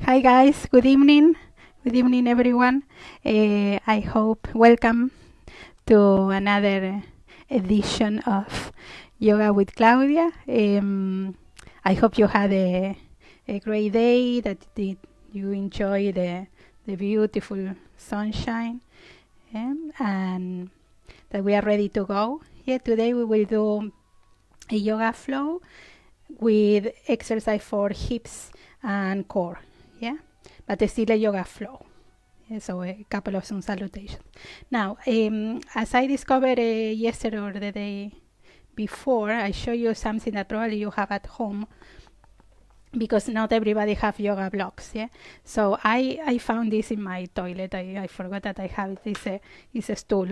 Hi guys, good evening. Good evening everyone. I hope welcome to another edition of Yoga with Claudia. I hope you had a great day, that you enjoy the beautiful sunshine, and that we are ready to go. Today we will do a yoga flow with exercise for hips and core, but it's still a yoga flow. So a couple of sun salutations. Now, as I discovered yesterday or the day before, I show you something that probably you have at home, because not everybody have yoga blocks. So I found this in my toilet. I forgot that I have it. It's a stool.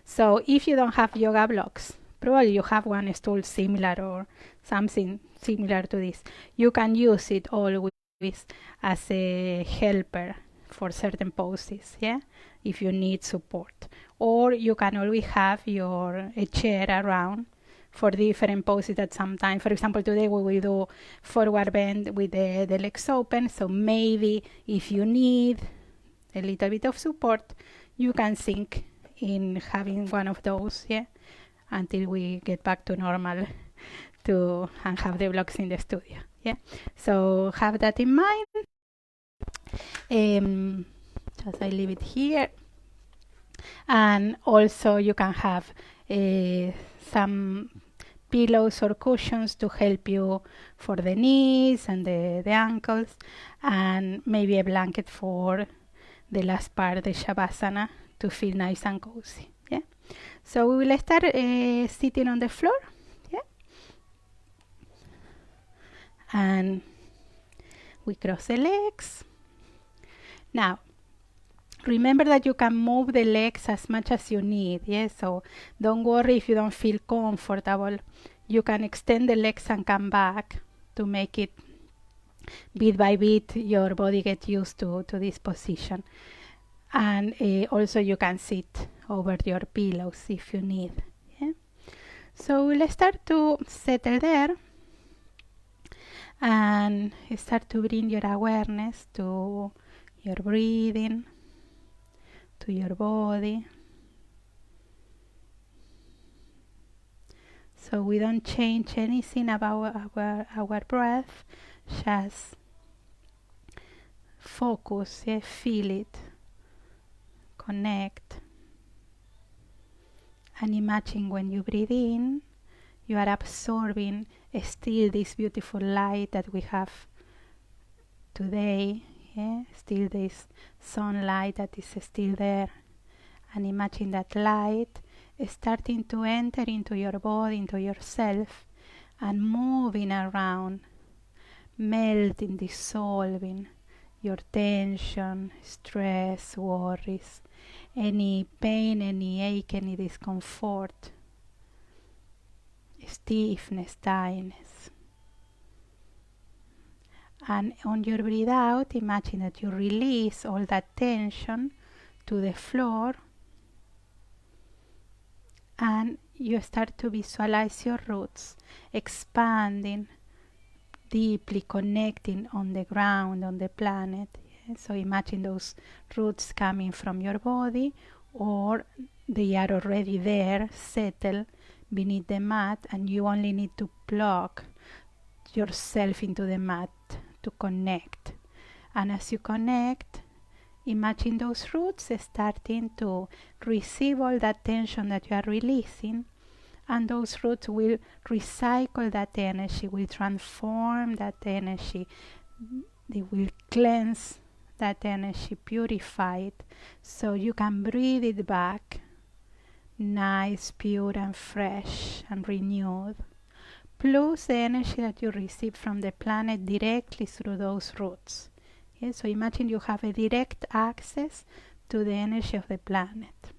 So if you don't have yoga blocks, probably you have one stool similar or something similar to this. You can use it always as a helper for certain poses, if you need support. Or you can always have a chair around for different poses that sometimes, for example, today we will do forward bend with the legs open. So maybe if you need a little bit of support, you can think in having one of those, until we get back to normal and have the blocks in the studio. So have that in mind. Just I leave it here. And also you can have some pillows or cushions to help you for the knees and the ankles, and maybe a blanket for the last part, the Shavasana, to feel nice and cozy. So we will start sitting on the floor. And we cross the legs. Now, remember that you can move the legs as much as you need. So don't worry if you don't feel comfortable. You can extend the legs and come back to make it bit by bit your body get used to this position. And also you can sit over your pillows if you need. So we'll start to settle there and start to bring your awareness to your breathing, to your body. So we don't change anything about our breath, just focus, feel it, connect, and imagine when you breathe in, you are absorbing still this beautiful light that we have today, still this sunlight that is still there, and imagine that light starting to enter into your body, into yourself, and moving around, melting, dissolving your tension, stress, worries, any pain, any ache, any discomfort, stiffness, tiredness. And on your breathe out, imagine that you release all that tension to the floor, and you start to visualize your roots expanding, deeply connecting on the ground, on the planet. So imagine those roots coming from your body, or they are already there, settled beneath the mat, and you only need to plug yourself into the mat to connect. And as you connect, imagine those roots starting to receive all that tension that you are releasing, and those roots will recycle that energy, will transform that energy, they will cleanse that energy, purify it, so you can breathe it back, nice, pure and fresh and renewed, plus the energy that you receive from the planet directly through those roots. So imagine you have a direct access to the energy of the planet.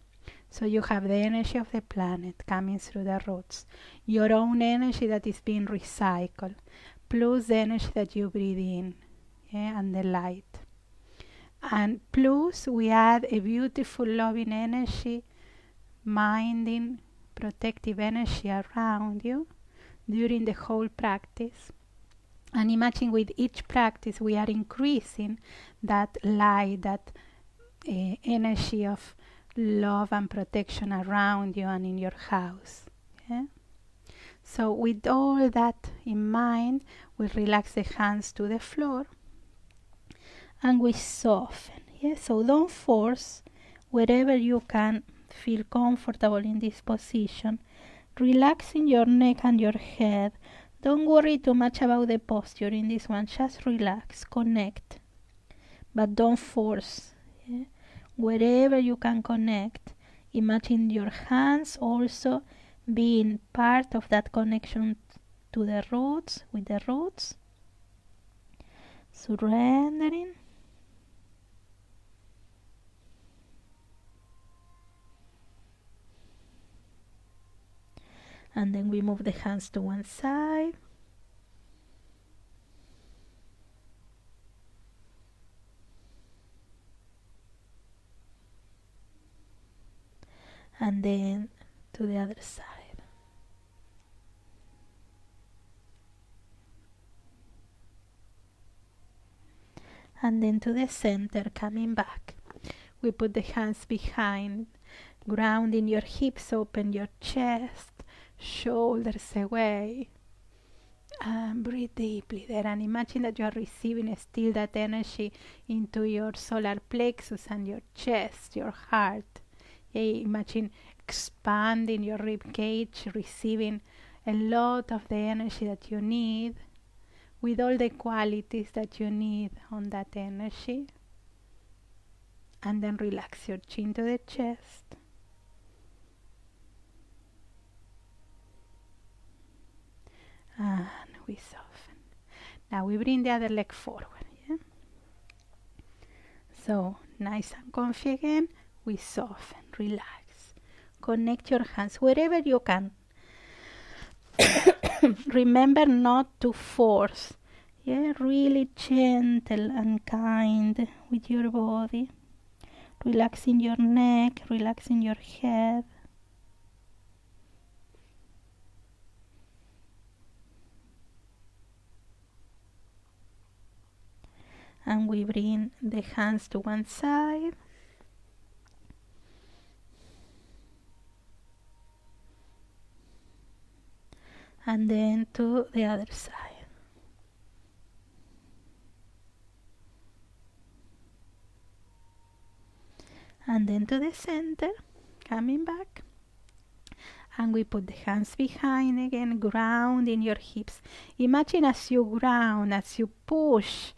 So you have the energy of the planet coming through the roots, your own energy that is being recycled, plus the energy that you breathe in, and the light. And plus we add a beautiful loving energy, minding, protective energy around you during the whole practice. And imagine with each practice we are increasing that light, that energy of love and protection around you and in your house. Yeah? So with all that in mind, we relax the hands to the floor and we soften. Yeah? So don't force. Wherever you can feel comfortable in this position, relaxing your neck and your head. Don't worry too much about the posture in this one. Just relax, connect, but don't force. Yeah? Wherever you can connect, imagine your hands also being part of that connection to the roots, with the roots. Surrendering. And then we move the hands to one side. And then to the other side. And then to the center, coming back. We put the hands behind, grounding your hips, open your chest, shoulders away. And breathe deeply there and imagine that you are receiving still that energy into your solar plexus and your chest, your heart. Imagine expanding your rib cage, receiving a lot of the energy that you need with all the qualities that you need on that energy. And then relax your chin to the chest. And we soften. Now we bring the other leg forward. Yeah? So nice and comfy again. We soften, relax. Connect your hands wherever you can. Remember not to force. Yeah, really gentle and kind with your body. Relaxing your neck, relaxing your head. And we bring the hands to one side. And then to the other side. And then to the center, coming back. And we put the hands behind again, grounding your hips. Imagine as you ground, as you push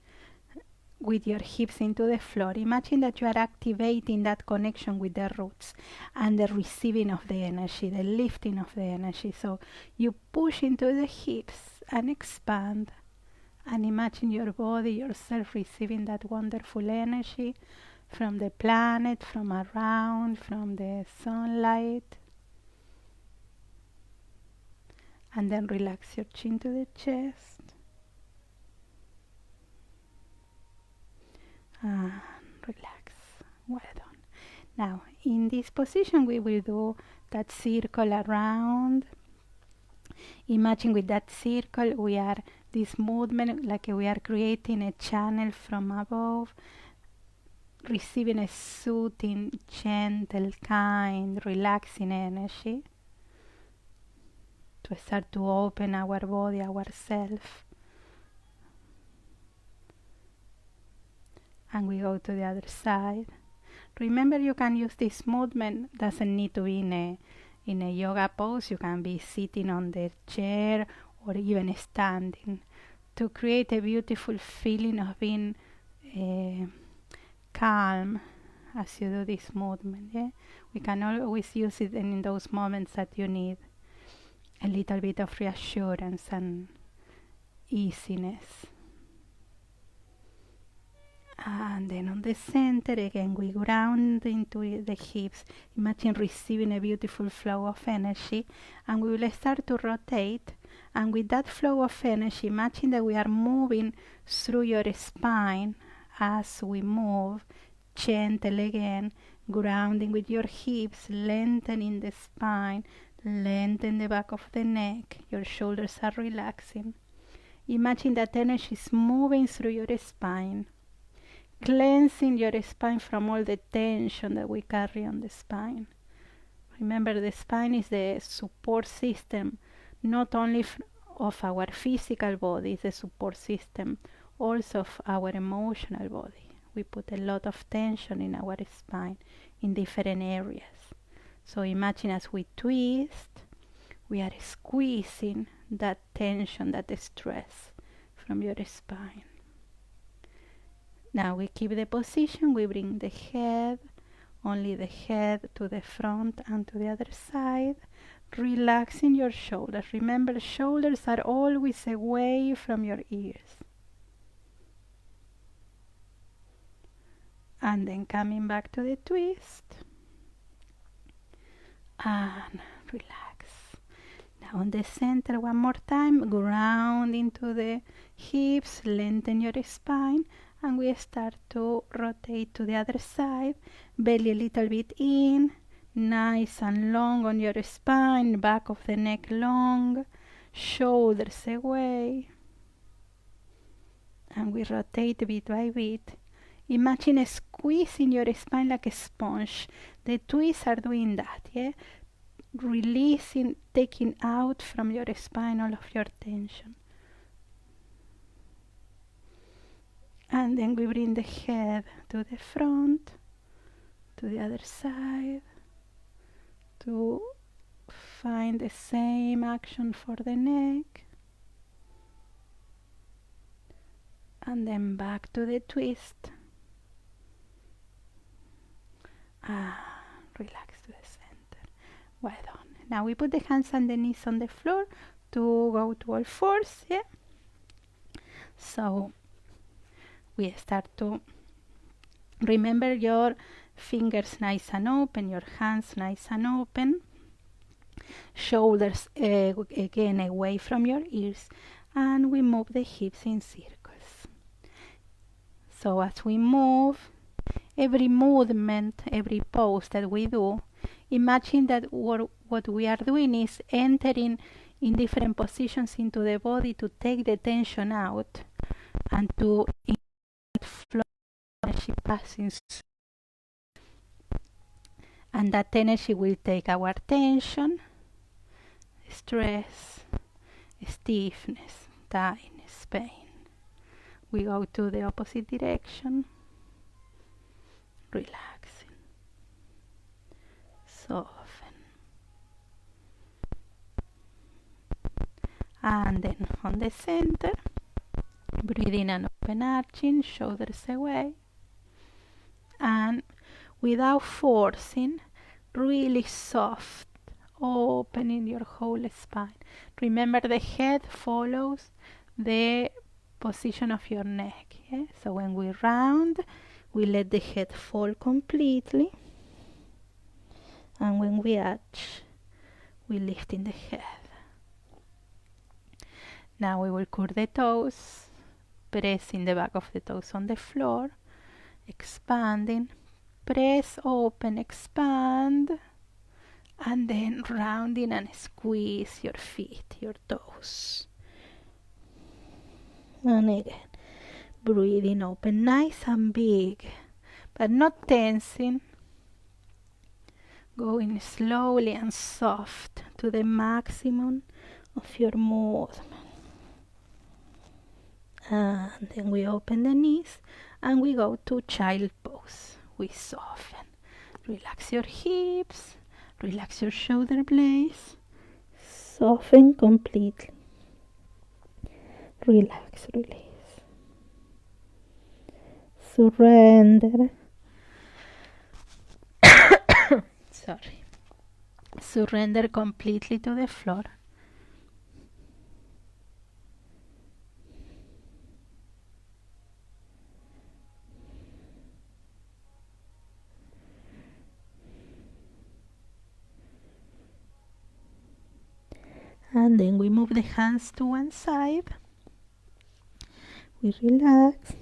with your hips into the floor. Imagine that you are activating that connection with the roots and the receiving of the energy, the lifting of the energy. So you push into the hips and expand. And imagine your body, yourself receiving that wonderful energy from the planet, from around, from the sunlight. And then relax your chin to the chest. And relax. Well done. Now, in this position, we will do that circle around. Imagine with that circle, we are this movement like we are creating a channel from above, receiving a soothing, gentle, kind, relaxing energy to start to open our body, ourselves. And we go to the other side. Remember, you can use this movement, doesn't need to be in a yoga pose. You can be sitting on the chair or even standing to create a beautiful feeling of being calm as you do this movement. Yeah? We can always use it in those moments that you need a little bit of reassurance and easiness. And then on the center again, we ground into the hips. Imagine receiving a beautiful flow of energy, and we will start to rotate. And with that flow of energy, imagine that we are moving through your spine as we move, gentle again, grounding with your hips, lengthening the spine, lengthen the back of the neck. Your shoulders are relaxing. Imagine that energy is moving through your spine, cleansing your spine from all the tension that we carry on the spine. Remember, the spine is the support system, not only of our physical body, it's the support system also of our emotional body. We put a lot of tension in our spine in different areas. So imagine as we twist, we are squeezing that tension, that stress from your spine. Now we keep the position, we bring the head, only the head, to the front and to the other side, relaxing your shoulders. Remember, shoulders are always away from your ears. And then coming back to the twist and relax. Now on the center, one more time, ground into the hips, lengthen your spine, and we start to rotate to the other side, belly a little bit in, nice and long on your spine, back of the neck long, shoulders away, and we rotate bit by bit. Imagine squeezing your spine like a sponge. The twists are doing that, yeah? Releasing, taking out from your spine all of your tension. And then we bring the head to the front, to the other side, to find the same action for the neck. And then back to the twist. Relax to the center. Well done. Now we put the hands and the knees on the floor to go to all fours, yeah? So we start to remember your fingers nice and open, your hands nice and open, shoulders again away from your ears, and we move the hips in circles. So as we move, every movement, every pose that we do, imagine that what we are doing is entering in different positions into the body to take the tension out and to flow energy passing through. And that energy will take our tension, stress, stiffness, tightness, pain. We go to the opposite direction, relaxing, soften. And then on the center, breathe in and open, arching, shoulders away. And without forcing, really soft, opening your whole spine. Remember, the head follows the position of your neck. Yeah? So when we round, we let the head fall completely. And when we arch, we lift in the head. Now we will curl the toes, pressing the back of the toes on the floor, expanding, press, open, expand, and then rounding and squeeze your feet, your toes. And again, breathing open, nice and big, but not tensing. Going slowly and soft to the maximum of your movement. And then we open the knees and we go to child pose. We soften. Relax your hips, relax your shoulder blades, soften completely. Relax, release. Surrender. Sorry. Surrender completely to the floor. And then we move the hands to one side. We relax.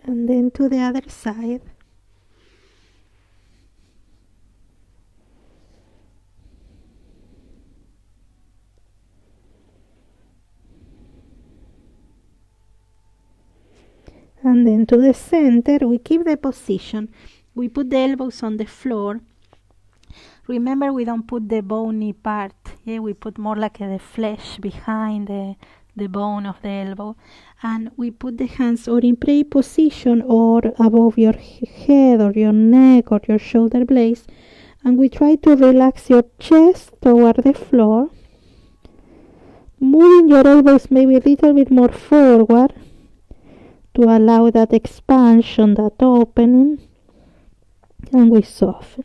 And then to the other side. And then to the center, we keep the position. We put the elbows on the floor. Remember, we don't put the bony part. Yeah, we put more like the flesh behind the bone of the elbow. And we put the hands or in prayer position or above your head or your neck or your shoulder blades. And we try to relax your chest toward the floor. Moving your elbows maybe a little bit more forward to allow that expansion, that opening. And we soften.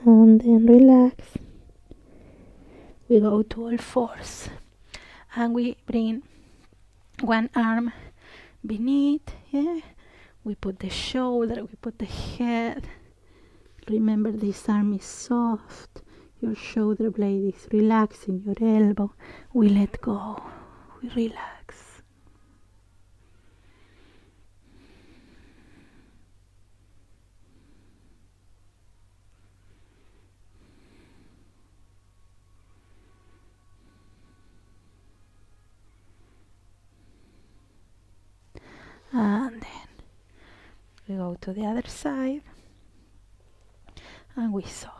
And then relax. We go to all fours. And we bring one arm beneath. Yeah. We put the shoulder, we put the head. Remember, this arm is soft. Your shoulder blade is relaxing, your elbow. We let go. We relax. And then we go to the other side and we soften.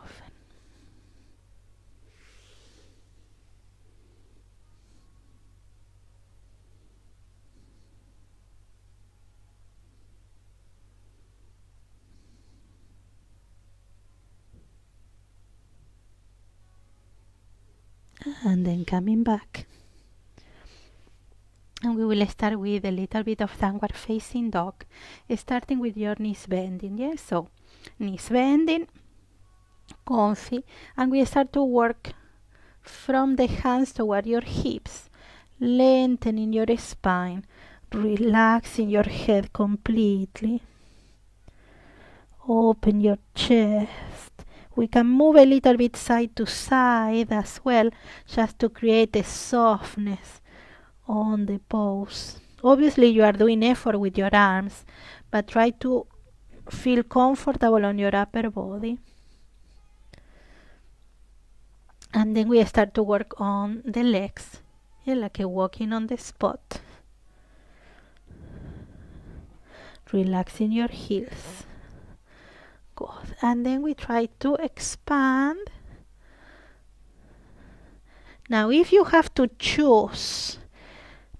And then coming back. And we will start with a little bit of downward facing dog, starting with your knees bending. Yeah, so knees bending, comfy, and we start to work from the hands toward your hips, lengthening your spine, relaxing your head completely. Open your chest. We can move a little bit side to side as well, just to create a softness on the pose. Obviously you are doing effort with your arms, but try to feel comfortable on your upper body. And then we start to work on the legs, yeah, like a walking on the spot. Relaxing your heels. Good. And then we try to expand. Now if you have to choose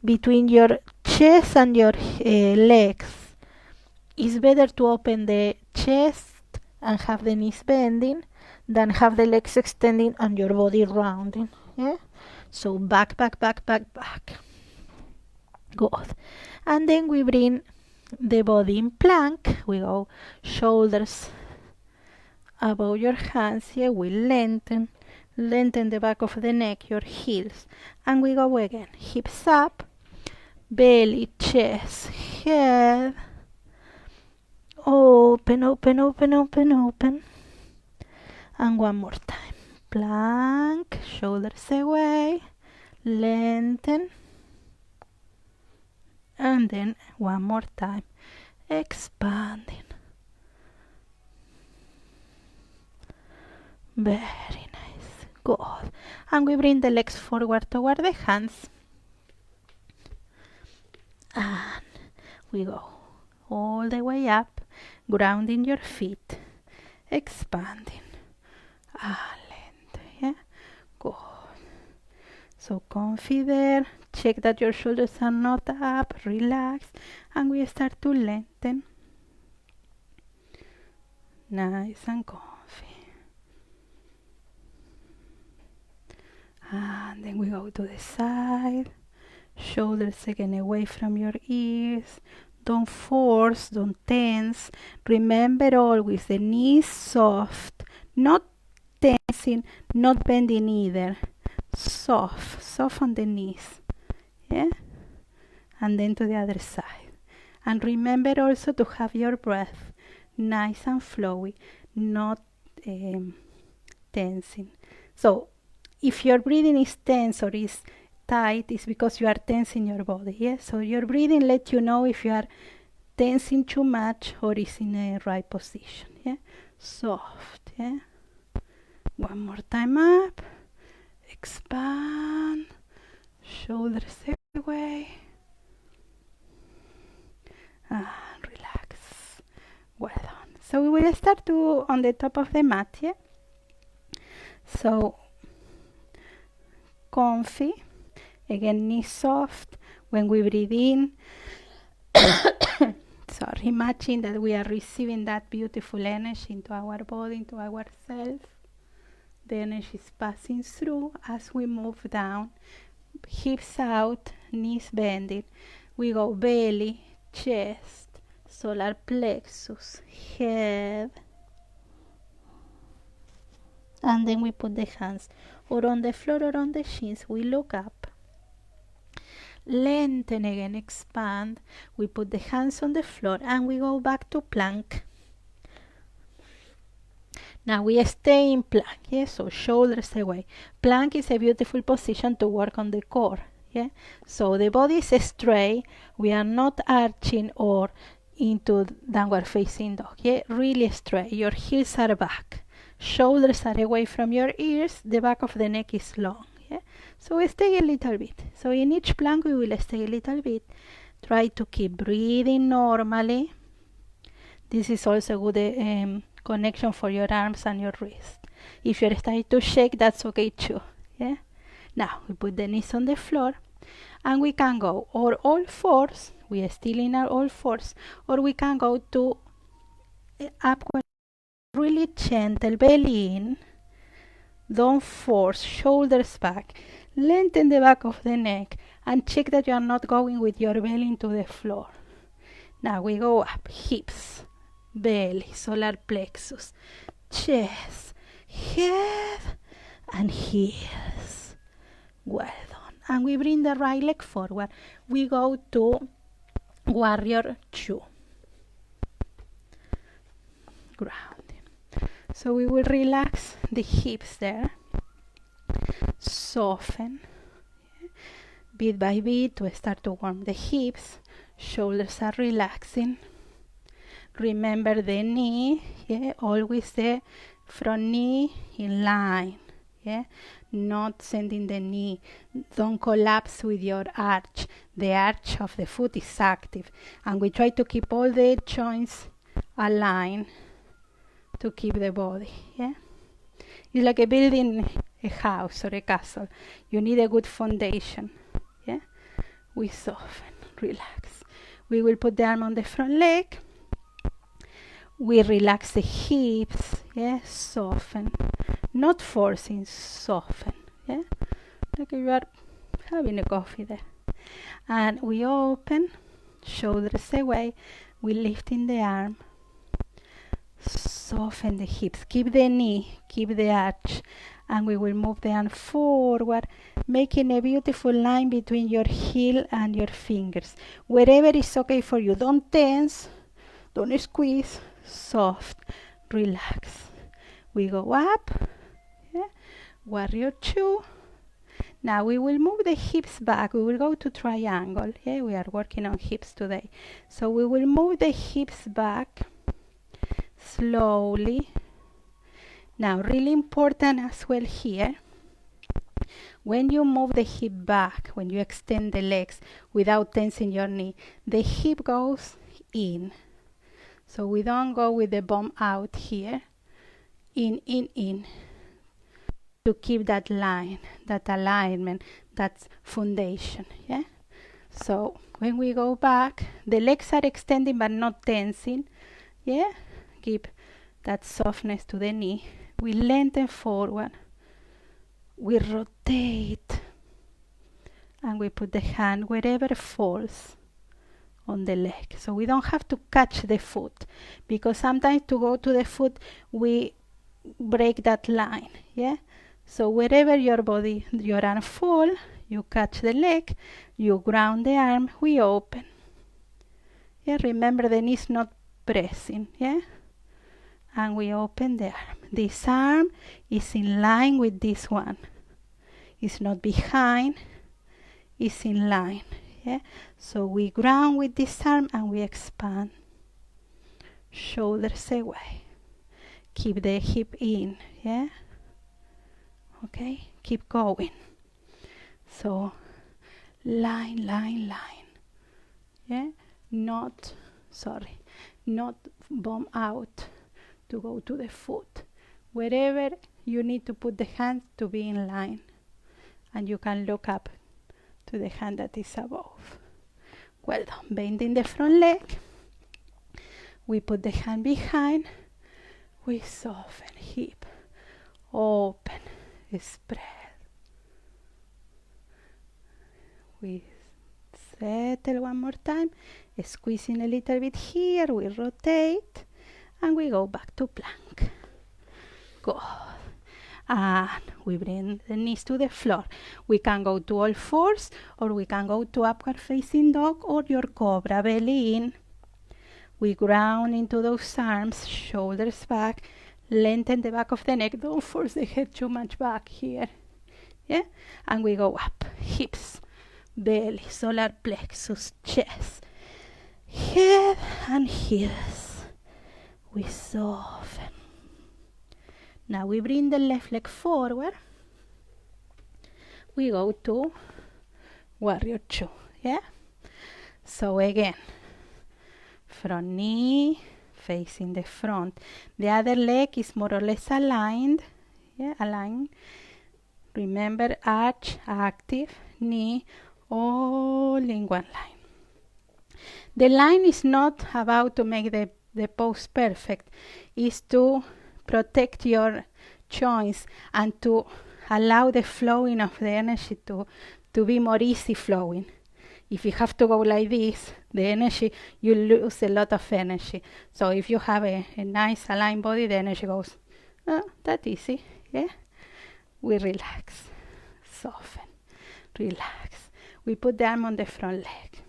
between your chest and your legs, it's better to open the chest and have the knees bending than have the legs extending and your body rounding. Yeah? So back, back, back, back, back. Good. And then we bring the body in plank. We go shoulders above your hands. Here we lengthen the back of the neck, your heels. And we go again. Hips up. Belly, chest, head. Open, open, open, open, open. And one more time. Plank, shoulders away. Lengthen. And then one more time. Expanding. Very nice. Good. And we bring the legs forward toward the hands. And we go all the way up, grounding your feet, expanding. Lento, yeah? Good. So comfy there. Check that your shoulders are not up, relax, and we start to lengthen. Nice and comfy. And then we go to the side. Shoulders again away from your ears. Don't force, don't tense. Remember always the knees soft, not tensing, not bending either. Soft on the knees. Yeah? And then to the other side. And remember also to have your breath nice and flowy, not tensing. So if your breathing is tense or is tight, it's because you are tensing your body. Yeah, so your breathing lets you know if you are tensing too much or is in a right position. Yeah, soft. Yeah, one more time up, expand, shoulders away, and relax. Well done. So we will start to on the top of the mat. Yeah, so comfy. Again, knees soft. When we breathe in, sorry, imagine that we are receiving that beautiful energy into our body, into ourselves. The energy is passing through as we move down. Hips out, knees bending. We go belly, chest, solar plexus, head. And then we put the hands or on the floor or on the shins. We look up. Lengthen again, expand. We put the hands on the floor and we go back to plank. Now we stay in plank, yeah, so shoulders away. Plank is a beautiful position to work on the core, yeah. So the body is straight, we are not arching or into downward facing dog, yeah, really straight. Your heels are back, shoulders are away from your ears, the back of the neck is long, yeah. So we stay a little bit. So in each plank we will stay a little bit. Try to keep breathing normally. This is also good connection for your arms and your wrist. If you're starting to shake, that's okay too. Yeah. Now we put the knees on the floor, and we can go or all fours. We are still in our all fours, or we can go to upward, really gentle, belly in. Don't force, shoulders back. Lengthen the back of the neck, and check that you are not going with your belly into the floor. Now we go up, hips, belly, solar plexus, chest, head, and heels. Well done. And we bring the right leg forward. We go to warrior 2. Grounding. So we will relax the hips there. Soften. Bit by bit to start to warm the hips. Shoulders are relaxing. Remember the knee, yeah, always the front knee in line, yeah, not sending the knee. Don't collapse with your arch. The arch of the foot is active, and we try to keep all the joints aligned to keep the body, yeah. It's like a building a house or a castle. You need a good foundation, yeah. We soften, relax. We will put the arm on the front leg. We relax the hips, yeah, soften. Not forcing, soften, yeah. Like you are having a coffee there. And we open, shoulders away. We lift in the arm. Soften the hips. Keep the knee, keep the arch. And we will move the arm forward, making a beautiful line between your heel and your fingers. Wherever is okay for you. Don't tense, don't squeeze. Soft, relax. We go up, yeah. Warrior 2. Now we will move the hips back. We will go to triangle, yeah. We are working on hips today, so we will move the hips back slowly. Now really important as well here, when you move the hip back, when you extend the legs without tensing your knee, the hip goes in. So we don't go with the bum out here. In. To keep that line, that alignment, that foundation, yeah? So when we go back, the legs are extending but not tensing, yeah? Give that softness to the knee. We lengthen forward. We rotate. And we put the hand wherever falls on the leg, so we don't have to catch the foot, because sometimes to go to the foot we break that line, yeah. So wherever your arm fall, you catch the leg, you ground the arm, we open, yeah. Remember the knee is not pressing, yeah. And we open the arm. This arm is in line with this one, it's not behind, is in line. Yeah, so we ground with this arm and we expand. Shoulders away. Keep the hip in. Yeah. Okay, keep going. So line, line, line. Yeah, not bomb out to go to the foot. Wherever you need to put the hand to be in line, and you can look up to the hand that is above. Well done. Bending the front leg. We put the hand behind. We soften hip. Open. Spread. We settle one more time. Squeezing a little bit here. We rotate. And we go back to plank. Good. And we bring the knees to the floor. We can go to all fours, or we can go to upward facing dog or your cobra, belly in. We ground into those arms, shoulders back, lengthen the back of the neck. Don't force the head too much back here. Yeah? And we go up, hips, belly, solar plexus, chest, head and heels. We soften. Now we bring the left leg forward. We go to warrior 2. Yeah? So again, front knee facing the front. The other leg is more or less aligned. Yeah, aligned. Remember, arch, active, knee, all in one line. The line is not about to make the pose perfect. It's to protect your joints and to allow the flowing of the energy to be more easy flowing. If you have to go like this, the energy, you lose a lot of energy. So if you have a nice aligned body, the energy goes that easy. Yeah, we relax, soften, relax. We put the arm on the front leg.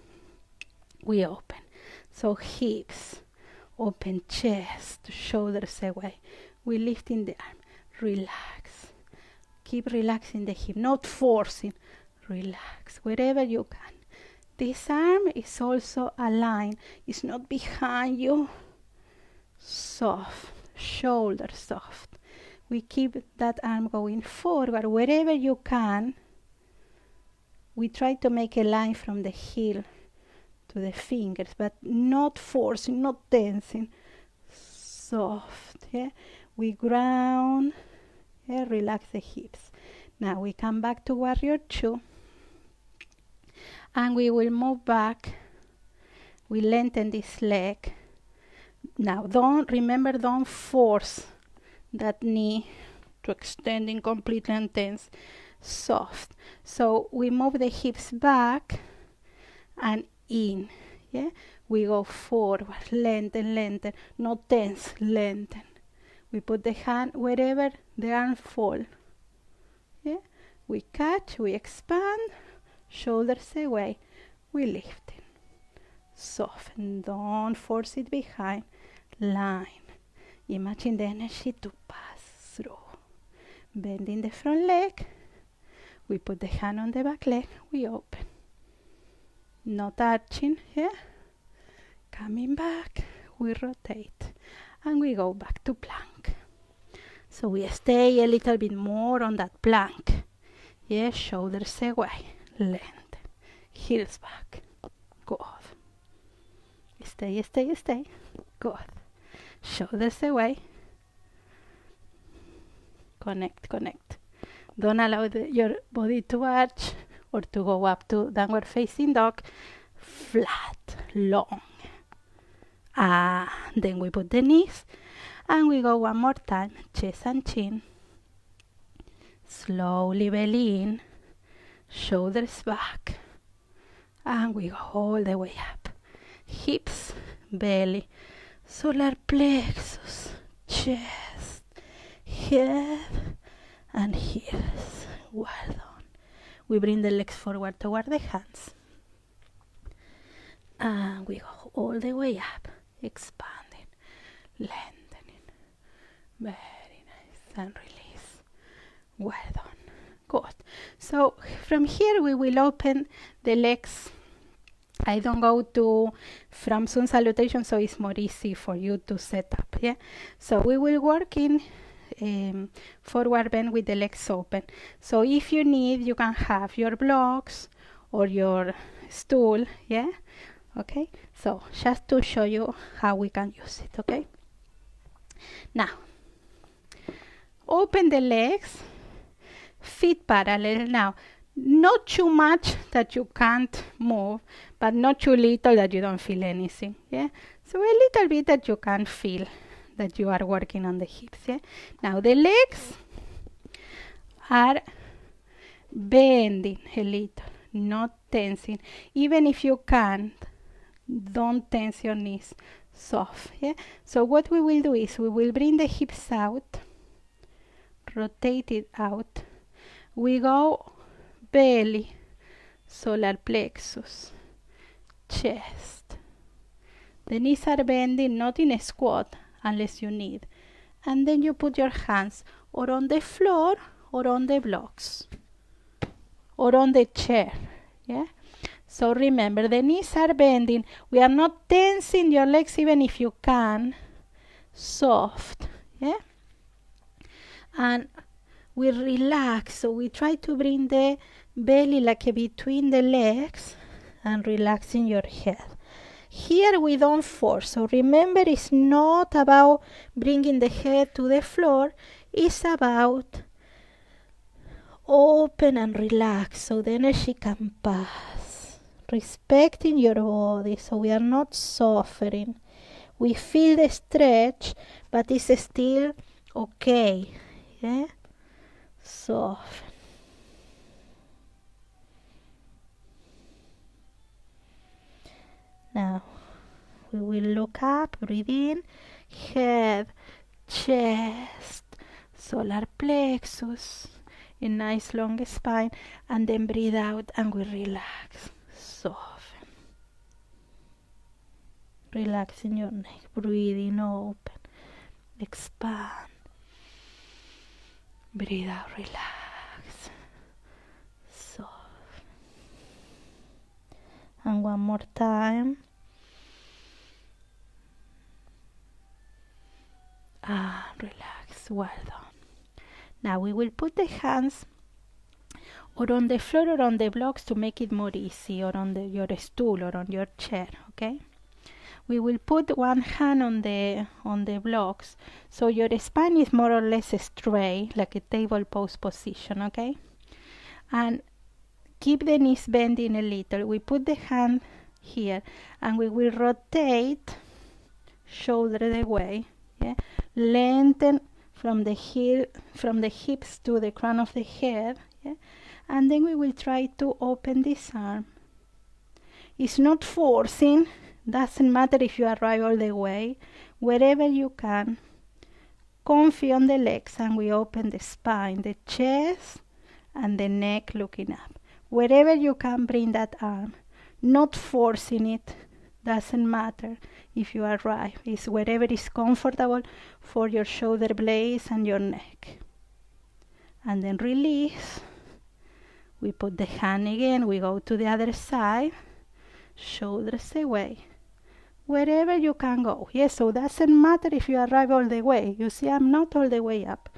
We open. So hips, open chest, shoulders away. We lift in the arm. Relax. Keep relaxing the hip, not forcing. Relax wherever you can. This arm is also aligned. It's not behind you. Soft. Shoulder soft. We keep that arm going forward wherever you can. We try to make a line from the heel to the fingers, but not forcing, not tensing. Soft. Yeah. We ground. Yeah, relax the hips. Now we come back to warrior 2. And we will move back. We lengthen this leg. Now don't force that knee to extending completely and tense. Soft. So we move the hips back and in. Yeah, we go forward, lengthen, lengthen, not tense, lengthen. We put the hand wherever the arm fall. Yeah, we catch, we expand, shoulders away, we lift it. Soften, don't force it behind. Line. Imagine the energy to pass through. Bending the front leg. We put the hand on the back leg. We open. Not arching. Yeah. Coming back. We rotate. And we go back to plank. So we stay a little bit more on that plank. Yeah. Shoulders away. Lengthen. Heels back. Good. Stay, stay, stay. Good. Shoulders away. Connect, connect. Don't allow your body to arch or to go up to downward facing dog. Flat, long. Then we put the knees and we go one more time. Chest and chin. Slowly belly in. Shoulders back. And we go all the way up. Hips, belly, solar plexus, chest, head, and heels. Well done. We bring the legs forward toward the hands. And we go all the way up, expanding, lengthening. Very nice. And release. Well done. Good. So from here we will open the legs. I don't go to from sun salutation, so it's more easy for you to set up. Yeah. So we will work in forward bend with the legs open. So if you need, you can have your blocks or your stool. Yeah. Okay. So just to show you how we can use it. Okay. Now open the legs, feet parallel. Now not too much that you can't move, but not too little that you don't feel anything. Yeah. So a little bit that you can feel that you are working on the hips. Yeah. Now the legs are bending a little, not tensing. Even if you can't, don't tense your knees. Soft. Yeah. So what we will do is we will bring the hips out, rotate it out. We go belly, solar plexus, chest. The knees are bending, not in a squat unless you need. And then you put your hands or on the floor or on the blocks or on the chair. Yeah. So remember, the knees are bending. We are not tensing your legs even if you can. Soft. Yeah. And we relax. So we try to bring the belly like between the legs and relaxing your head. Here we don't force. So remember, it's not about bringing the head to the floor. It's about open and relax so the energy can pass. Respecting your body so we are not suffering. We feel the stretch, but it's still okay. Yeah? Soft. Now we will look up, breathe in, head, chest, solar plexus, a nice long spine, and then breathe out and we relax. Soften. Relaxing your neck, breathing open, expand. Breathe out, relax. Soft. And one more time. And relax. Well done. Now we will put the hands or on the floor or on the blocks to make it more easy, or on your stool or on your chair. Okay. We will put one hand on the blocks, so your spine is more or less straight, like a table pose position. Okay. And keep the knees bending a little. We put the hand here and we will rotate shoulder away. Yeah? Lengthen from the hips to the crown of the head. Yeah? And then we will try to open this arm. It's not forcing. Doesn't matter if you arrive all the way. Wherever you can. Comfy on the legs, and we open the spine, the chest, and the neck looking up. Wherever you can, bring that arm. Not forcing it. Doesn't matter if you arrive. It's wherever is comfortable for your shoulder blades and your neck. And then release. We put the hand again. We go to the other side. Shoulders away. Wherever you can go. Yes, so doesn't matter if you arrive all the way. You see, I'm not all the way up.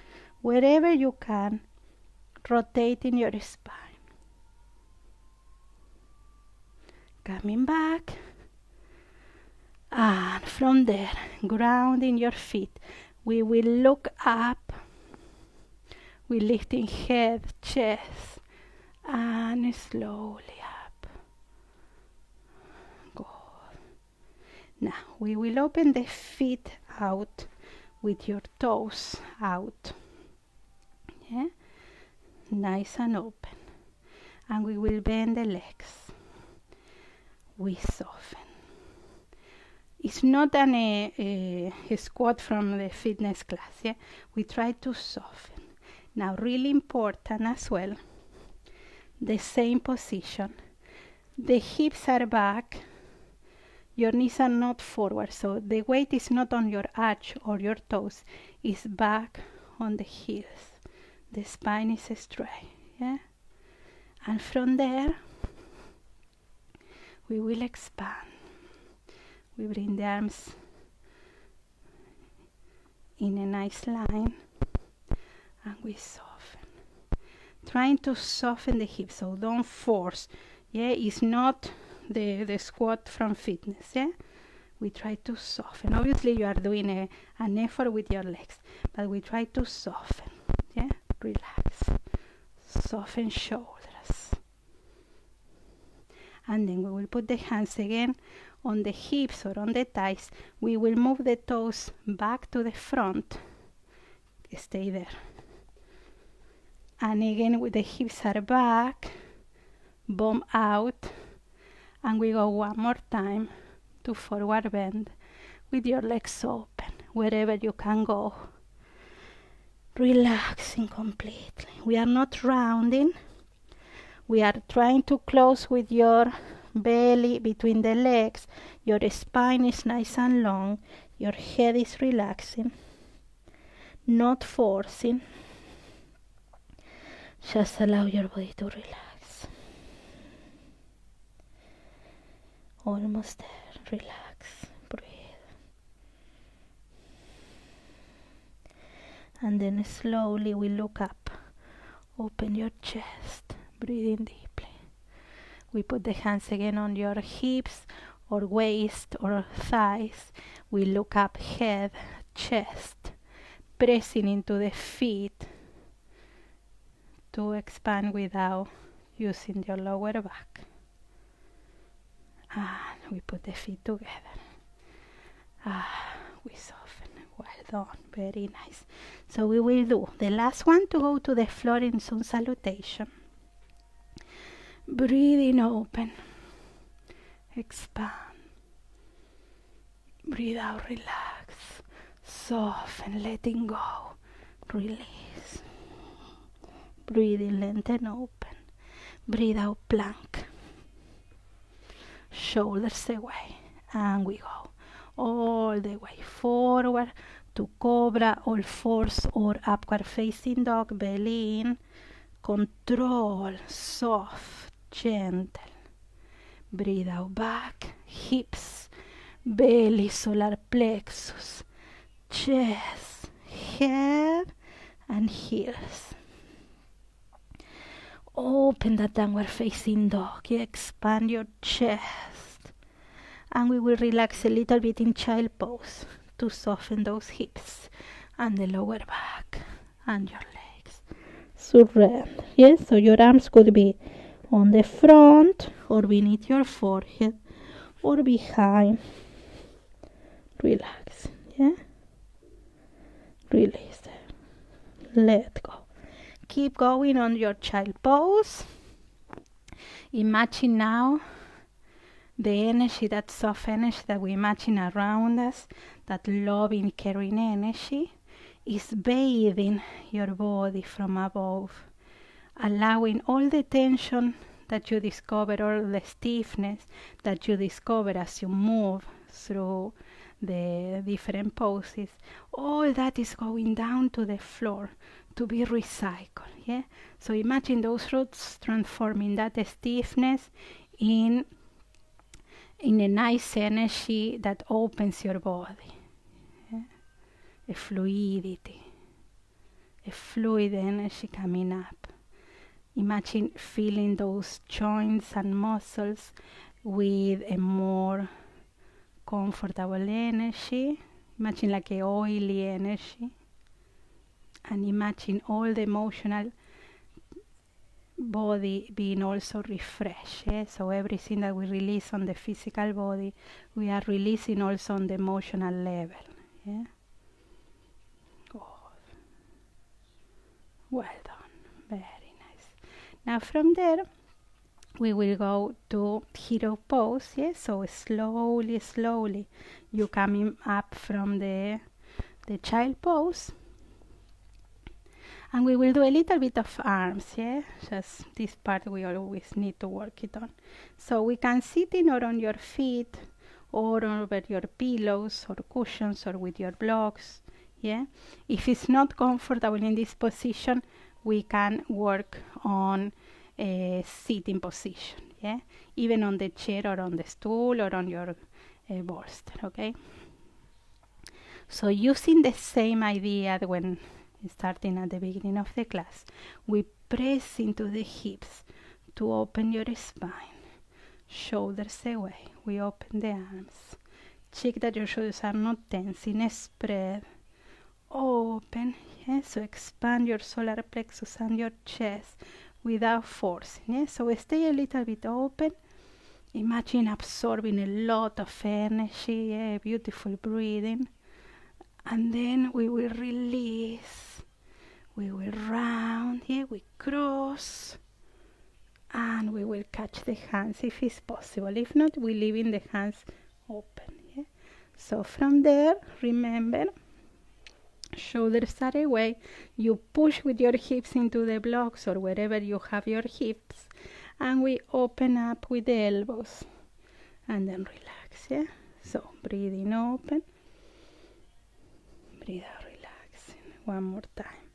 Wherever you can, rotating your spine. Coming back. And from there, grounding your feet. We will look up. We're lifting head, chest, and slowly up. Good. Now, we will open the feet out with your toes out. Yeah? Nice and open. And we will bend the legs. We soften. It's not a squat from the fitness class. Yeah? We try to soften. Now, really important as well, the same position. The hips are back. Your knees are not forward. So the weight is not on your arch or your toes. It's back on the heels. The spine is straight. Yeah? And from there, we will expand. We bring the arms in a nice line, and we soften. Trying to soften the hips, so don't force. Yeah, it's not the squat from fitness. Yeah, we try to soften. Obviously, you are doing an effort with your legs, but we try to soften. Yeah, relax. Soften shoulders. And then we will put the hands again on the hips or on the thighs. We will move the toes back to the front. Stay there. And again, with the hips are back, bum out, and we go one more time to forward bend with your legs open, wherever you can go. Relaxing completely. We are not rounding. We are trying to close with your belly between the legs. Your spine is nice and long. Your head is relaxing. Not forcing. Just allow your body to relax. Almost there. Relax. Breathe. And then slowly we look up. Open your chest. Breathing deeply. We put the hands again on your hips or waist or thighs. We look up, head, chest, pressing into the feet to expand without using your lower back. And we put the feet together. We soften. Well done. Very nice. So we will do the last one to go to the floor in sun salutation. Breathing open. Expand. Breathe out, relax. Soften, letting go. Release. Breathing, lengthen, open. Breathe out, plank. Shoulders away. And we go all the way forward to cobra, all fours, or upward facing dog, belly in. Control, soft, gentle. Breathe out back, hips, belly, solar plexus, chest, head, and heels. Open that downward facing dog. Expand your chest. And we will relax a little bit in child pose to soften those hips and the lower back and your legs. Surrender. Yes, so your arms could be on the front or beneath your forehead or behind. Relax. Yeah. Release. Let go. Keep going on your child pose. Imagine now the energy, that soft energy that we imagine around us, that loving, caring energy, is bathing your body from above, allowing all the tension that you discover, all the stiffness that you discover as you move through the different poses, all that is going down to the floor to be recycled. Yeah. So imagine those roots transforming that stiffness in a nice energy that opens your body. Yeah? A fluidity, a fluid energy coming up. Imagine feeling those joints and muscles with a more comfortable energy. Imagine like a oily energy. And imagine all the emotional body being also refreshed. Yeah? So everything that we release on the physical body, we are releasing also on the emotional level. Yeah? Good. Well done. Very nice. Now from there, we will go to hero pose. Yeah? So slowly, slowly, you coming up from the child pose. And we will do a little bit of arms, yeah? Just this part we always need to work it on. So we can sit in or on your feet, or over your pillows, or cushions, or with your blocks, yeah? If it's not comfortable in this position, we can work on sitting position, yeah, even on the chair or on the stool or on your bolster, okay? So using the same idea when starting at the beginning of the class, we press into the hips to open your spine, shoulders away, we open the arms, check that your shoulders are not tensing, spread, open, yeah? So expand your solar plexus and your chest without forcing, yeah? So stay a little bit open, imagine absorbing a lot of energy, yeah? Beautiful breathing, and then we will release, we will round, yeah? We cross, and we will catch the hands if it's possible. If not, we leave in the hands open, yeah? So from there, remember, shoulders are away, you push with your hips into the blocks or wherever you have your hips, and we open up with the elbows and then relax, yeah? So breathing open, breathe out, relaxing. One more time,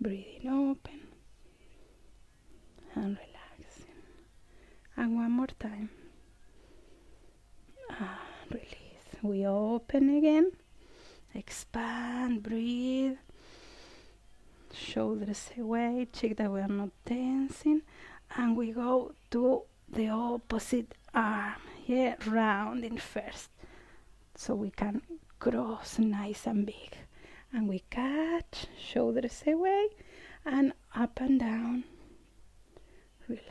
breathing open and relaxing, and one more time, and release. We open again, expand, breathe, shoulders away, check that we are not tensing, and we go to the opposite arm, yeah, rounding first, so we can cross nice and big, and we catch, shoulders away, and up and down, relaxing.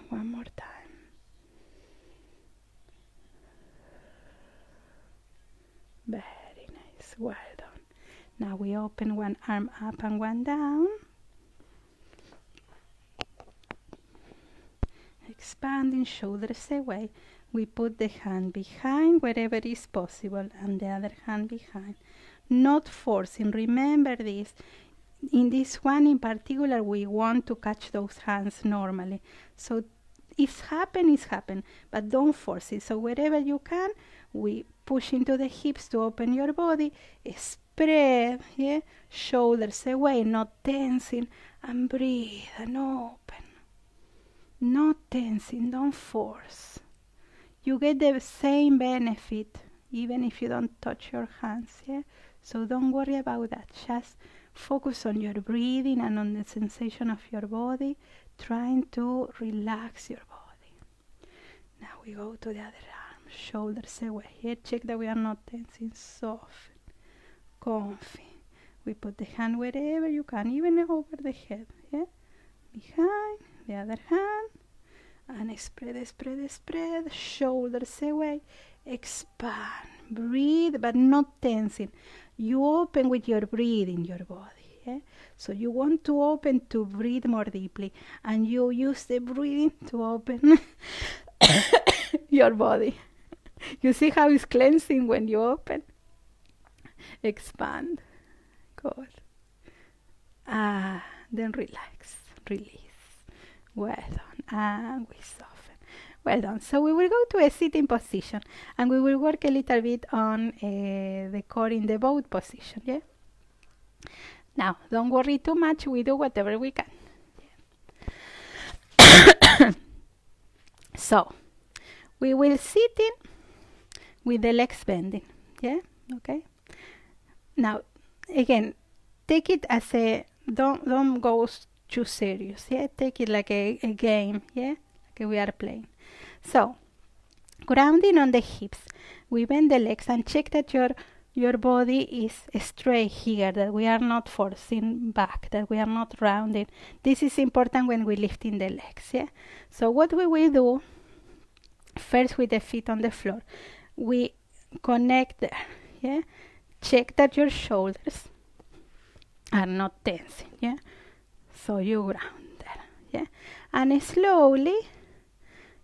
One more time. Very nice, well done. Now we open one arm up and one down. Expanding, shoulders away. We put the hand behind wherever is possible and the other hand behind. Not forcing, remember this. In this one in particular, we want to catch those hands normally. So it's happen, but don't force it. So wherever you can, we push into the hips to open your body, spread, yeah, shoulders away, not tensing, and breathe and open. Not tensing, don't force. You get the same benefit even if you don't touch your hands, yeah? So don't worry about that. Just focus on your breathing and on the sensation of your body, trying to relax your body. Now we go to the other arm, shoulders away. Yeah? Check that we are not tensing, soft, comfy. We put the hand wherever you can, even over the head. Yeah? Behind, the other hand, and spread, shoulders away, expand, breathe, but not tensing. You open with your breathing, your body. Yeah? So you want to open to breathe more deeply, and you use the breathing to open your body. You see how it's cleansing when you open? Expand. Good. Then relax, release. Well done. And we soften. Well done. So we will go to a sitting position, and we will work a little bit on the core in the boat position. Yeah. Now, don't worry too much. We do whatever we can. Yeah. So we will sit in with the legs bending. Yeah. Okay. Now, again, take it as a don't go too serious. Yeah, take it like a game. Yeah, like we are playing. So, grounding on the hips, we bend the legs and check that your body is straight here, that we are not forcing back, that we are not rounding. This is important when we lifting the legs. Yeah. So what we will do first with the feet on the floor, we connect there. Yeah. Check that your shoulders are not tensing. Yeah. So you ground there. Yeah. And slowly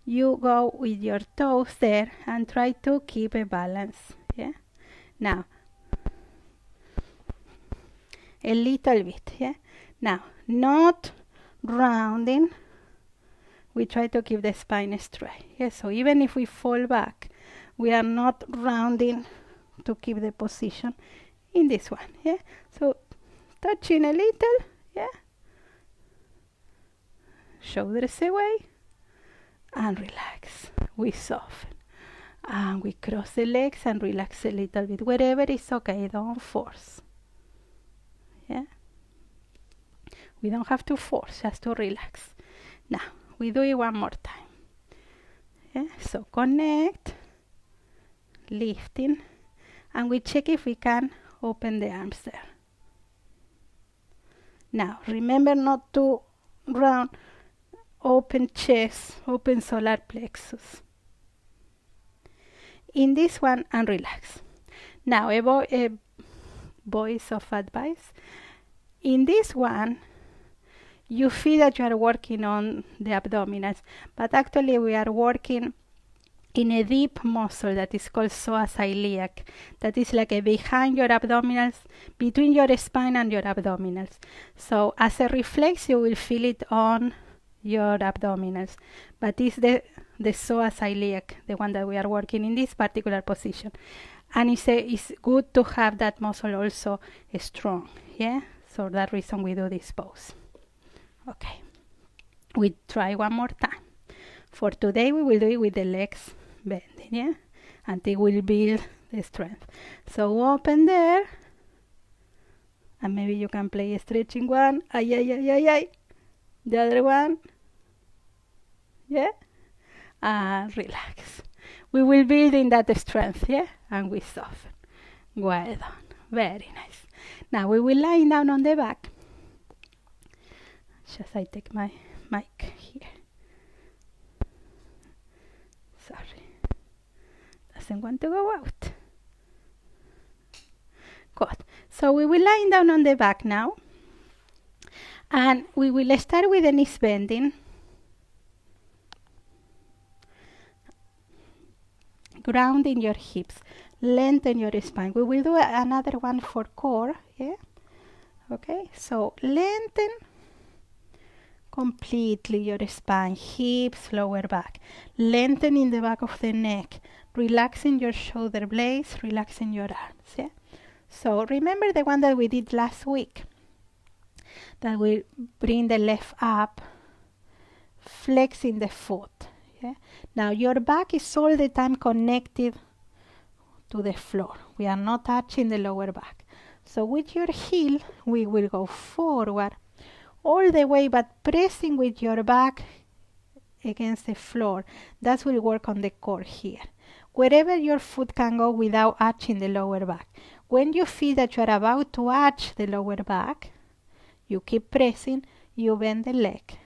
you go with your toes there and try to keep a balance. Yeah. Now a little bit. Yeah. Now not rounding. We try to keep the spine straight. Yeah. So even if we fall back, we are not rounding to keep the position in this one. Yeah, so touching a little. Yeah, shoulders away and relax. We soften and we cross the legs and relax a little bit. Wherever is okay, don't force. Yeah, we don't have to force, just to relax. Now we do it one more time. Yeah, so connect, lifting, and we check if we can open the arms there. Now remember not to round, open chest, open solar plexus. In this one, and relax. Now a voice of advice. In this one, you feel that you are working on the abdominals, but actually we are working in a deep muscle that is called psoas iliac, that is like a behind your abdominals, between your spine and your abdominals. So as a reflex, you will feel it on your abdominals, but it's the psoas iliac, the one that we are working in this particular position. And it's good to have that muscle also strong. Yeah, so that reason we do this pose. Okay, we try one more time. For today we will do it with the legs bending, yeah, until we build the strength. So open there, and maybe you can play a stretching one. Ay, ay, ay, ay, ay. The other one, yeah, and relax. We will build in that strength, yeah, and we soften. Well done, very nice. Now we will lie down on the back. Just I take my mic here. Sorry, doesn't want to go out. Good. So we will lie down on the back now, and we will start with the knees bending. Grounding your hips, lengthen your spine. We will do another one for core, yeah? Okay, so lengthen completely your spine, hips, lower back. Lengthen in the back of the neck, relaxing your shoulder blades, relaxing your arms, yeah? So remember the one that we did last week, that we bring the left up, flexing the foot. Yeah? Now your back is all the time connected to the floor. We are not touching the lower back. So with your heel, we will go forward all the way, but pressing with your back against the floor. That will work on the core here. Wherever your foot can go without arching the lower back. When you feel that you are about to arch the lower back, you keep pressing, you bend the leg.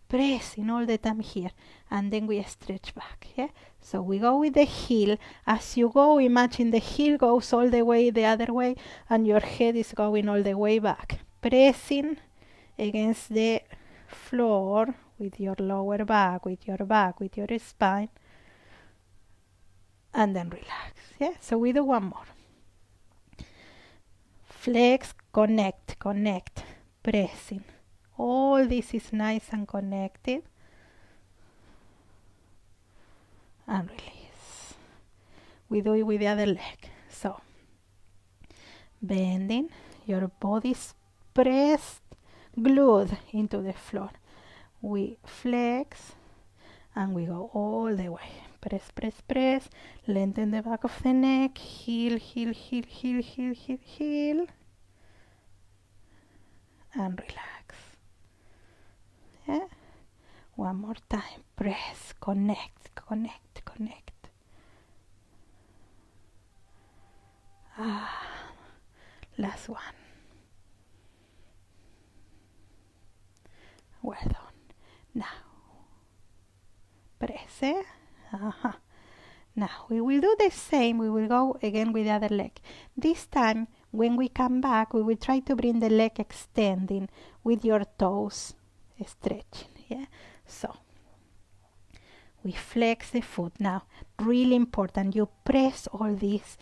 Pressing all the time here, and then we stretch back. Yeah, so we go with the heel. As you go, imagine the heel goes all the way the other way, and your head is going all the way back, pressing against the floor with your lower back, with your spine, and then relax. Yeah, so we do one more. Flex, connect, pressing. All this is nice and connected. And release. We do it with the other leg. So, bending, your body is pressed, glued into the floor. We flex and we go all the way. Press, press, press. Lengthen the back of the neck. Heel, heel, heel, heel, heel, heel, heel. And relax. Yeah. One more time. Press, connect. Last one. Well done. Now, press. Now we will do the same. We will go again with the other leg. This time, when we come back, we will try to bring the leg extending with your toes stretching. Yeah. So we flex the foot. Now, really important, you press all this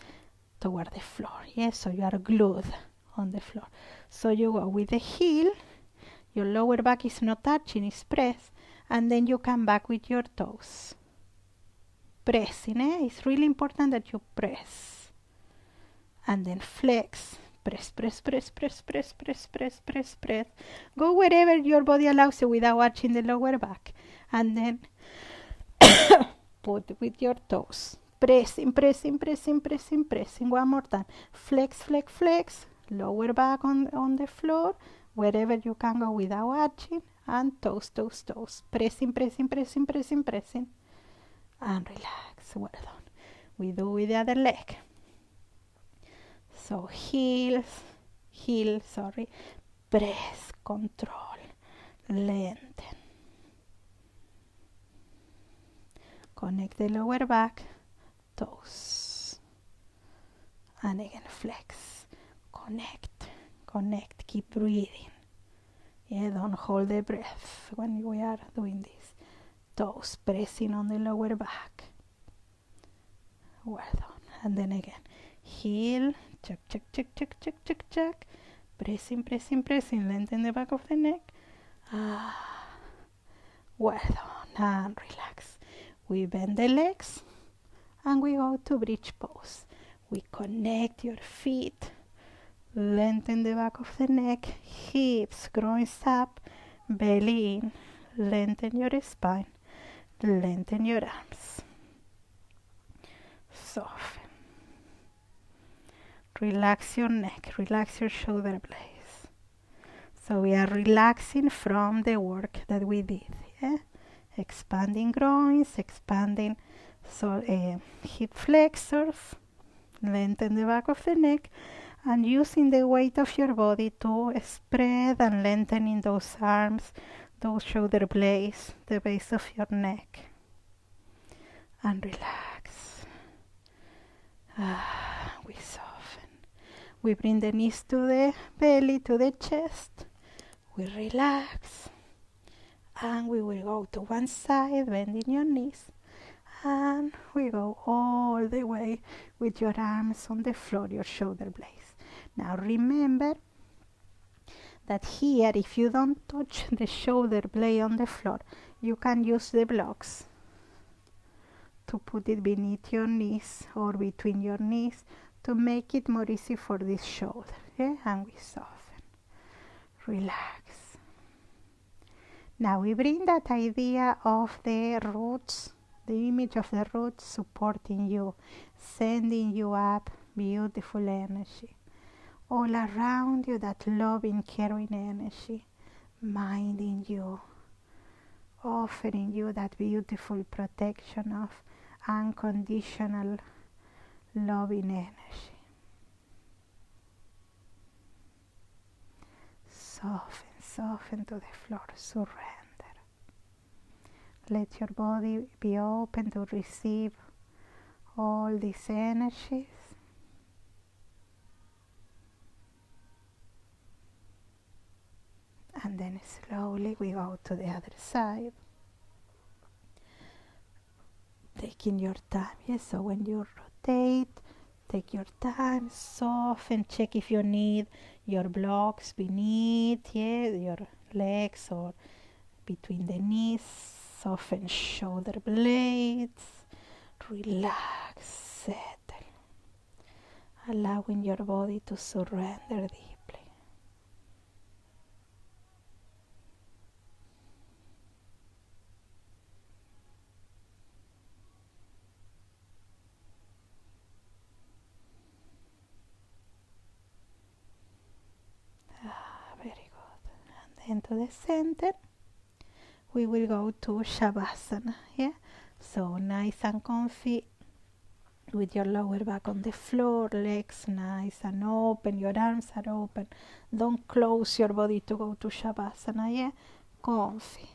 toward the floor. Yes, so you are glued on the floor. So you go with the heel, your lower back is not touching, it's pressed, and then you come back with your toes. pressing. It's really important that you press. And then flex. Press, press, press, press, press, press, press, press, press. Go wherever your body allows you without arching the lower back. And then put with your toes. Pressing, pressing, pressing, pressing, pressing. One more time. Flex, flex, flex. Lower back on the floor. Wherever you can go without arching. And toes, toes, toes. Pressing, pressing, pressing, pressing, pressing. And relax. Well done. We do with the other leg. So heel, press, control, lengthen. Connect the lower back, toes. And again, flex, connect, keep breathing. Yeah, don't hold the breath when we are doing this. Toes pressing on the lower back. Well done. And then again, heel, check, check, check, check, check, check, check. Pressing, pressing, pressing. Lengthen the back of the neck. Well done. And relax. We bend the legs and we go to bridge pose. We connect your feet. Lengthen the back of the neck. Hips, groins up. Belly in. Lengthen your spine. Lengthen your arms. Soften. Relax your neck, relax your shoulder blades. So we are relaxing from the work that we did. Yeah? Expanding groins, expanding hip flexors, lengthen the back of the neck, and using the weight of your body to spread and lengthening those arms, those shoulder blades, the base of your neck. And relax. We soften. We bring the knees to the belly, to the chest. We relax. And we will go to one side, bending your knees. And we go all the way with your arms on the floor, your shoulder blades. Now remember that here, if you don't touch the shoulder blade on the floor, you can use the blocks to put it beneath your knees or between your knees to make it more easy for this shoulder. Okay? And we soften. Relax. Now we bring that idea of the roots, the image of the roots supporting you, sending you up beautiful energy. All around you, that loving, caring energy, minding you, offering you that beautiful protection of unconditional loving energy. Soften, soften to the floor, surrender. Let your body be open to receive all these energies. And then slowly we go to the other side. Taking your time, yes, so when you rotate, take your time, soften, check if you need your blocks beneath, yeah, your legs or between the knees, soften shoulder blades, relax, settle, allowing your body to surrender deeply. Into the center, we will go to Shavasana. Yeah, so nice and comfy with your lower back on the floor, legs nice and open, your arms are open. Don't close your body to go to Shavasana. Yeah, comfy,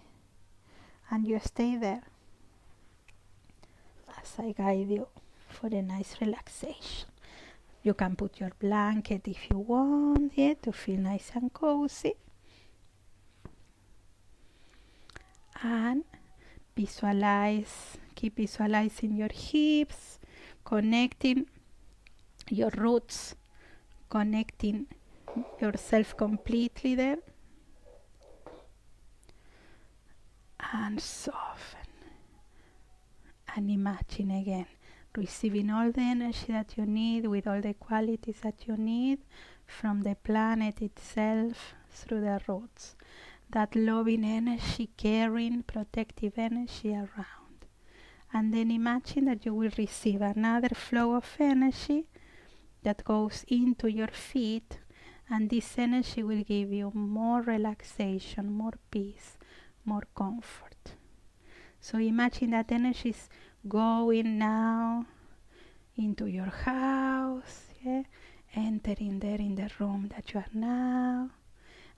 and you stay there as I guide you for a nice relaxation. You can put your blanket if you want, yeah, to feel nice and cozy. And keep visualizing your hips, connecting your roots, connecting yourself completely there. And soften. And imagine again, receiving all the energy that you need with all the qualities that you need from the planet itself through the roots. That loving energy, caring, protective energy around. And then imagine that you will receive another flow of energy that goes into your feet, and this energy will give you more relaxation, more peace, more comfort. So imagine that energy is going now into your house, entering there in the room that you are now,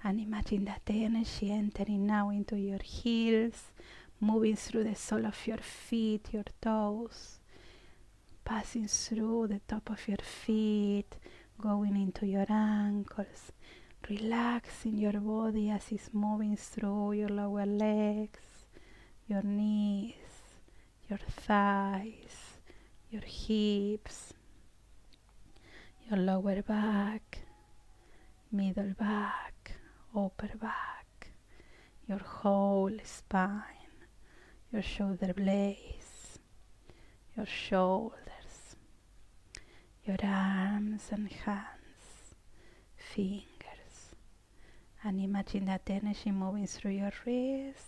and imagine that energy entering now into your heels, moving through the sole of your feet, your toes, passing through the top of your feet, going into your ankles, relaxing your body as it's moving through your lower legs, your knees, your thighs, your hips, your lower back, middle back, upper back, your whole spine, your shoulder blades, your shoulders, your arms and hands, fingers, and imagine that energy moving through your wrists,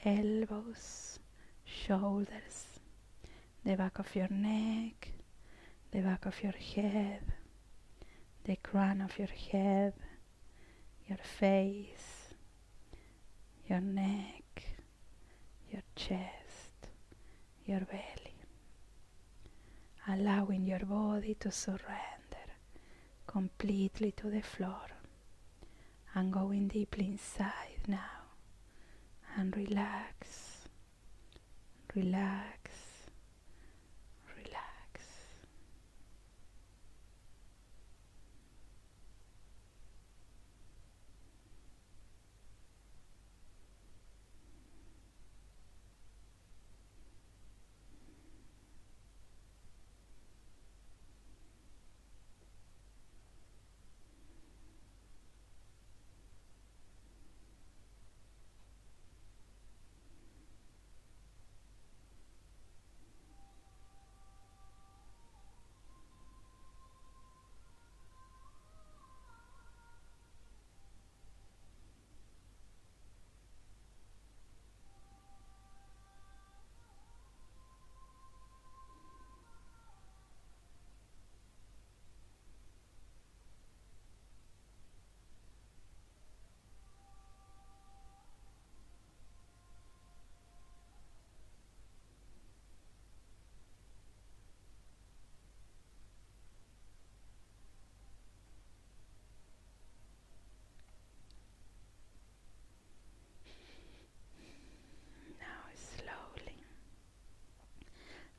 elbows, shoulders, the back of your neck, the back of your head, the crown of your head, your face, your neck, your chest, your belly, allowing your body to surrender completely to the floor and going deeply inside now. And relax, relax, relax.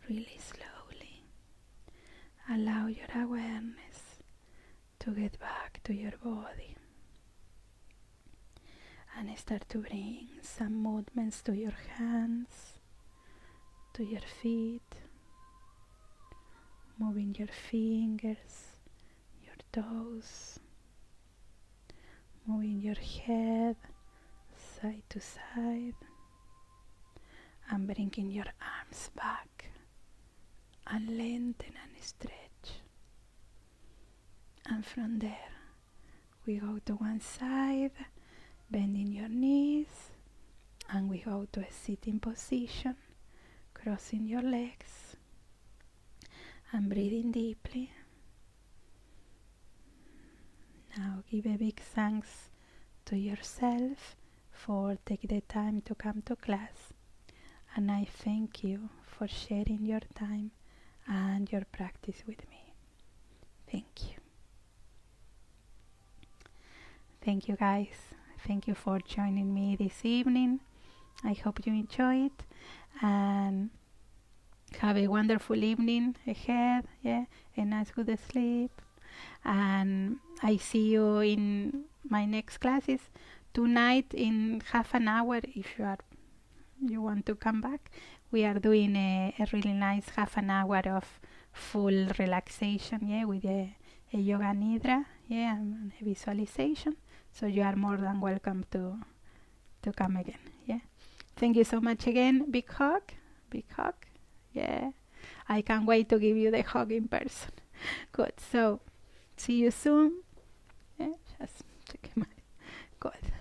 Really slowly, allow your awareness to get back to your body and start to bring some movements to your hands, to your feet, moving your fingers, your toes, moving your head side to side, and bringing your arms back and lengthen and stretch. And from there we go to one side, bending your knees, and we go to a sitting position, crossing your legs and breathing deeply. Now give a big thanks to yourself for taking the time to come to class, and I thank you for sharing your time and your practice with me. Thank you. Thank you guys. Thank you for joining me this evening. I hope you enjoy it and have a wonderful evening ahead. A nice good sleep. And I see you in my next classes tonight in half an hour. If you want to come back, we are doing a really nice half an hour of full relaxation, with a yoga nidra, and a visualization. So you are more than welcome to come again. Thank you so much again. Big hug. Big hug. Yeah. I can't wait to give you the hug in person. Good. So, see you soon. Yeah, just checking my... Good.